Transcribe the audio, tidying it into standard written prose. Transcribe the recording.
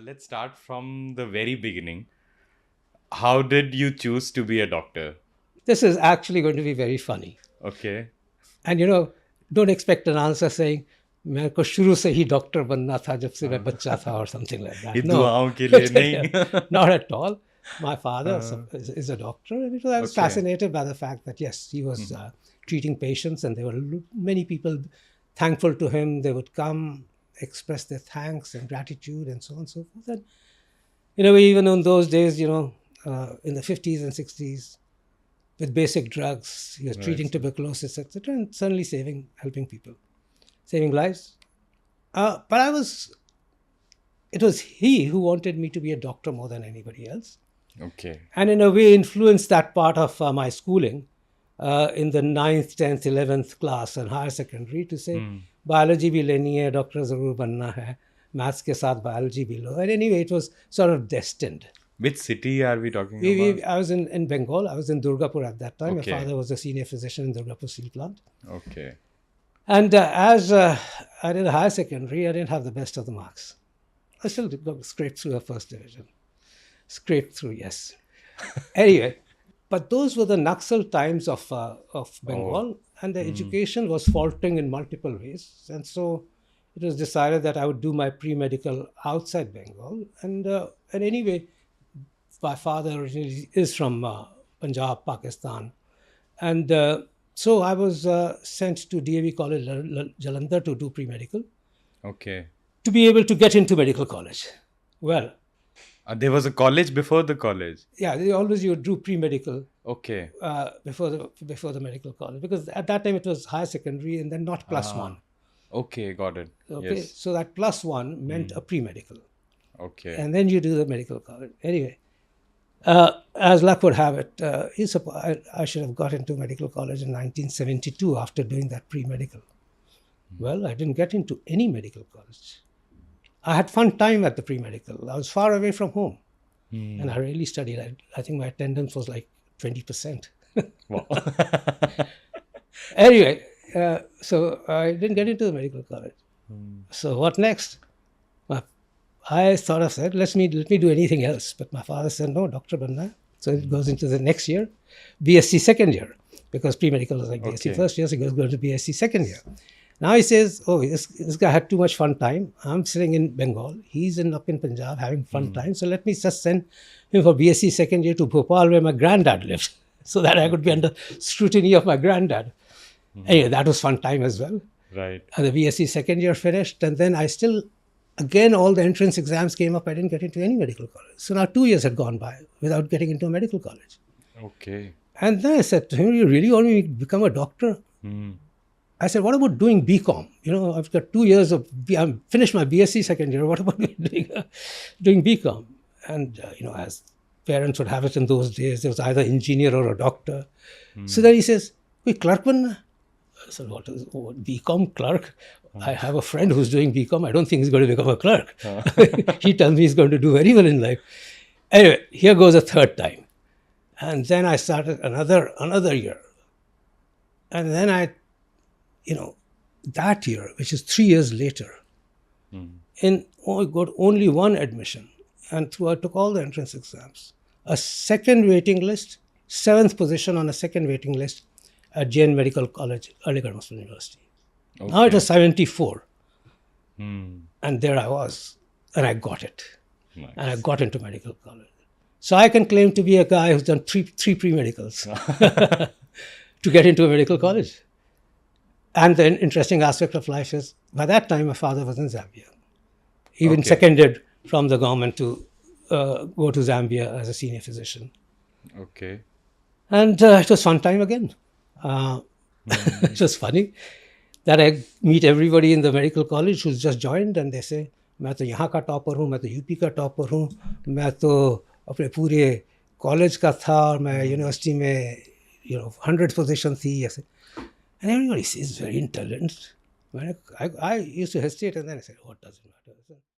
Let's start from the very beginning. How did you choose to be a doctor? This is actually going to be very funny. Okay. And don't expect an answer saying, मेरे को शुरू से ही doctor बनना था जब से मैं हाँ. बच्चा था or something like ये that. No, दुआओं के लिए नहीं. not at all. My father हाँ. is a doctor, and I was Okay. fascinated by the fact that, yes, he was treating patients, and there were many people thankful to him. They would come, express their thanks and gratitude, and so on and so forth. And, even in those days, in the 50s and 60s, with basic drugs, he was treating Right. tuberculosis, etc., and certainly helping people, saving lives. But it was he who wanted me to be a doctor more than anybody else, Okay. and in a way influenced that part of my schooling in the 9th, 10th, 11th class and higher secondary to say, biology bhi leni hai, doctor zarur banna hai, maths ke saath biology bhi lo. And anyway, it was sort of destined. Which city are we talking about? I was in Bengal. I was in Durgapur at that time. Okay. My father was a senior physician in Durgapur steel plant. Okay. And as I did higher secondary, I didn't have the best of the marks. I still scraped through a first division. Scraped through, yes. Anyway, but those were the Naxal times of Bengal, and the education was faltering in multiple ways. And so it was decided that I would do my pre-medical outside Bengal. And anyway, my father originally is from Punjab, Pakistan. And so I was sent to DAV College, Jalandhar, to do pre-medical, Okay. to be able to get into medical college. Well, There was a college before the college. yeah, you do pre-medical Okay. before the medical college, because at that time it was higher secondary and then not plus one. Okay, got it. Okay, Yes. so that plus one meant a pre-medical, Okay. and then you do the medical college. Anyway, as luck would have it, I should have got into medical college in 1972 after doing that pre-medical. Well, I didn't get into any medical college. I had fun time at the pre-medical. I was far away from home, and I really studied. I think my attendance was like 20%. Wow. Anyway, so I didn't get into the medical college. So what next? I sort of said, let me do anything else. But my father said, no, Dr. Banna. So it goes into the next year, BSc second year, because pre-medical is like BSc Okay. first year, so it goes to BSc second year. Now he says, oh, this guy had too much fun time. I'm sitting in Bengal. He's up in Punjab having fun time. So let me just send him for BSc second year to Bhopal, where my granddad lived, so that I could be under scrutiny of my granddad. Anyway, that was fun time as well. Right. And the BSc second year finished, and then again, all the entrance exams came up. I didn't get into any medical college. So now 2 years had gone by without getting into a medical college. Okay. And then I said to him, you really want me to become a doctor? I said, what about doing BCom? I've got 2 years I'm finished my BSc second year. What about doing BCom? And, as parents would have it in those days, there was either engineer or a doctor. So then he says, "Koi clerk banna?" I said, what BCom clerk? I have a friend who's doing BCom. I don't think he's going to become a clerk. He tells me he's going to do very well in life. Anyway, here goes a third time. And then I started another year. And then I that year, which is 3 years later, I got only one admission. And I took all the entrance exams. A second waiting list, 7th position on a second waiting list at Jain Medical College, Aligarh Muslim University. Now it was 74. And there I was. And I got it. Nice. And I got into medical college. So I can claim to be a guy who's done three pre-medicals to get into a medical college. And the interesting aspect of life is, by that time, my father was in Zambia. He been seconded from the government to go to Zambia as a senior physician. Okay. And it was fun time again. It was funny that I meet everybody in the medical college who's just joined, and they say, मैं तो यहाँ का topper हूँ, मैं तो UP का topper हूँ, मैं तो अपने पूरे कॉलेज का था और मैं यूनिवर्सिटी में 100 पोजीशन थी ऐसे. And everybody says very intelligent. I used to hesitate, and then I said, what does it matter?